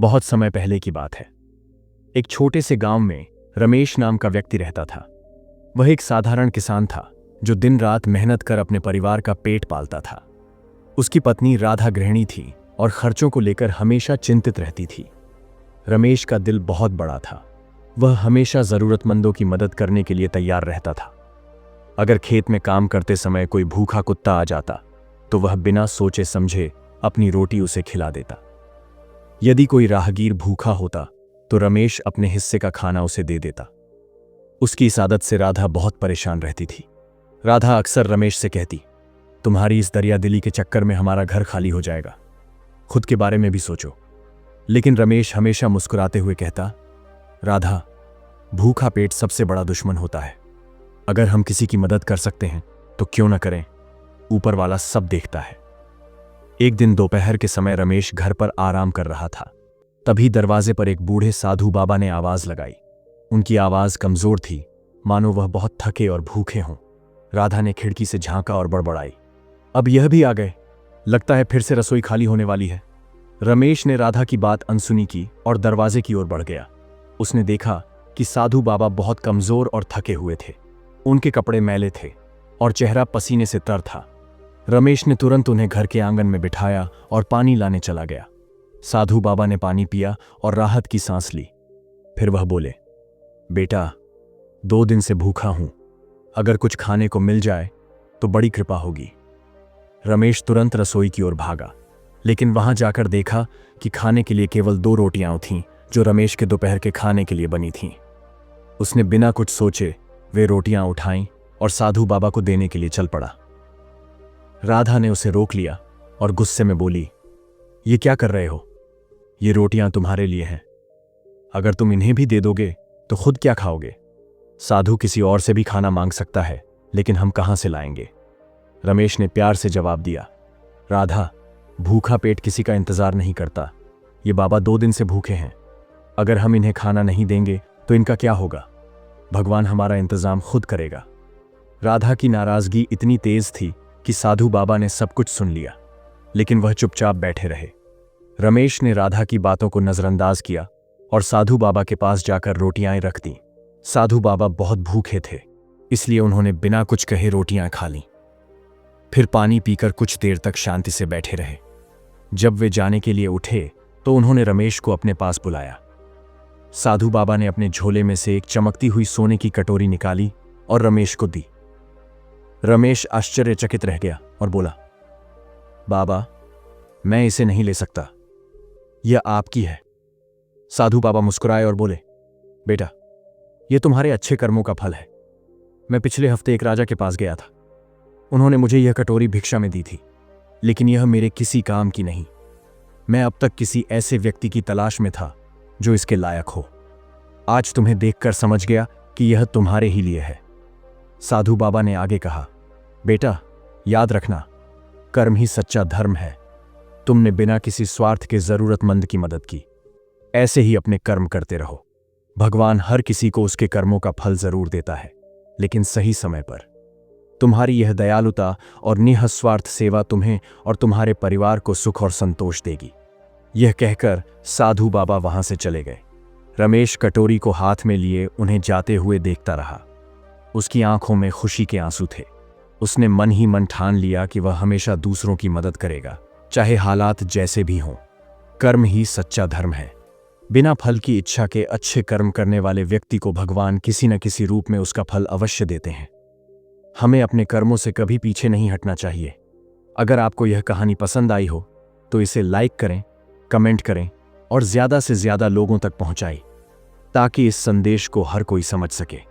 बहुत समय पहले की बात है। एक छोटे से गांव में रमेश नाम का व्यक्ति रहता था। वह एक साधारण किसान था जो दिन रात मेहनत कर अपने परिवार का पेट पालता था। उसकी पत्नी राधा गृहिणी थी और खर्चों को लेकर हमेशा चिंतित रहती थी। रमेश का दिल बहुत बड़ा था। वह हमेशा जरूरतमंदों की मदद करने के लिए तैयार रहता था। अगर खेत में काम करते समय कोई भूखा कुत्ता आ जाता तो वह बिना सोचे समझे अपनी रोटी उसे खिला देता। यदि कोई राहगीर भूखा होता तो रमेश अपने हिस्से का खाना उसे दे देता। उसकी इस आदत से राधा बहुत परेशान रहती थी। राधा अक्सर रमेश से कहती, तुम्हारी इस दरियादिली के चक्कर में हमारा घर खाली हो जाएगा, खुद के बारे में भी सोचो। लेकिन रमेश हमेशा मुस्कुराते हुए कहता, राधा, भूखा पेट सबसे बड़ा दुश्मन होता है। अगर हम किसी की मदद कर सकते हैं तो क्यों न करें, ऊपर वाला सब देखता है। एक दिन दोपहर के समय रमेश घर पर आराम कर रहा था। तभी दरवाजे पर एक बूढ़े साधु बाबा ने आवाज लगाई। उनकी आवाज कमजोर थी, मानो वह बहुत थके और भूखे हों। राधा ने खिड़की से झांका और बड़बड़ाई, अब यह भी आ गए, लगता है फिर से रसोई खाली होने वाली है। रमेश ने राधा की बात अनसुनी की और दरवाजे की ओर बढ़ गया। उसने देखा कि साधु बाबा बहुत कमजोर और थके हुए थे। उनके कपड़े मैले थे और चेहरा पसीने से तर था। रमेश ने तुरंत उन्हें घर के आंगन में बिठाया और पानी लाने चला गया। साधु बाबा ने पानी पिया और राहत की सांस ली। फिर वह बोले, बेटा, 2 दिन से भूखा हूं, अगर कुछ खाने को मिल जाए तो बड़ी कृपा होगी। रमेश तुरंत रसोई की ओर भागा, लेकिन वहां जाकर देखा कि खाने के लिए केवल 2 रोटियां थीं जो रमेश के दोपहर के खाने के लिए बनी थीं। उसने बिना कुछ सोचे वे रोटियां उठाईं और साधु बाबा को देने के लिए चल पड़ा। राधा ने उसे रोक लिया और गुस्से में बोली, ये क्या कर रहे हो? ये रोटियां तुम्हारे लिए हैं, अगर तुम इन्हें भी दे दोगे तो खुद क्या खाओगे? साधु किसी और से भी खाना मांग सकता है, लेकिन हम कहां से लाएंगे? रमेश ने प्यार से जवाब दिया, राधा, भूखा पेट किसी का इंतजार नहीं करता। ये बाबा 2 दिन से भूखे हैं, अगर हम इन्हें खाना नहीं देंगे तो इनका क्या होगा? भगवान हमारा इंतजाम खुद करेगा। राधा की नाराजगी इतनी तेज थी कि साधु बाबा ने सब कुछ सुन लिया, लेकिन वह चुपचाप बैठे रहे। रमेश ने राधा की बातों को नजरअंदाज किया और साधु बाबा के पास जाकर रोटियां रख दी। साधु बाबा बहुत भूखे थे, इसलिए उन्होंने बिना कुछ कहे रोटियां खा लीं। फिर पानी पीकर कुछ देर तक शांति से बैठे रहे। जब वे जाने के लिए उठे तो उन्होंने रमेश को अपने पास बुलाया। साधु बाबा ने अपने झोले में से एक चमकती हुई सोने की कटोरी निकाली और रमेश को दी। रमेश आश्चर्यचकित रह गया और बोला, बाबा, मैं इसे नहीं ले सकता, यह आपकी है। साधु बाबा मुस्कुराए और बोले, बेटा, यह तुम्हारे अच्छे कर्मों का फल है। मैं पिछले हफ्ते एक राजा के पास गया था, उन्होंने मुझे यह कटोरी भिक्षा में दी थी, लेकिन यह मेरे किसी काम की नहीं। मैं अब तक किसी ऐसे व्यक्ति की तलाश में था जो इसके लायक हो। आज तुम्हें देखकर समझ गया कि यह तुम्हारे ही लिए है। साधु बाबा ने आगे कहा, बेटा, याद रखना, कर्म ही सच्चा धर्म है। तुमने बिना किसी स्वार्थ के जरूरतमंद की मदद की। ऐसे ही अपने कर्म करते रहो। भगवान हर किसी को उसके कर्मों का फल जरूर देता है, लेकिन सही समय पर। तुम्हारी यह दयालुता और निःस्वार्थ सेवा तुम्हें और तुम्हारे परिवार को सुख और संतोष देगी। यह कहकर साधु बाबा वहां से चले गए। रमेश कटोरी को हाथ में लिए उन्हें जाते हुए देखता रहा। उसकी आंखों में खुशी के आंसू थे। उसने मन ही मन ठान लिया कि वह हमेशा दूसरों की मदद करेगा, चाहे हालात जैसे भी हों। कर्म ही सच्चा धर्म है। बिना फल की इच्छा के अच्छे कर्म करने वाले व्यक्ति को भगवान किसी न किसी रूप में उसका फल अवश्य देते हैं। हमें अपने कर्मों से कभी पीछे नहीं हटना चाहिए। अगर आपको यह कहानी पसंद आई हो तो इसे लाइक करें, कमेंट करें और ज्यादा से ज्यादा लोगों तक पहुंचाएं, ताकि इस संदेश को हर कोई समझ सके।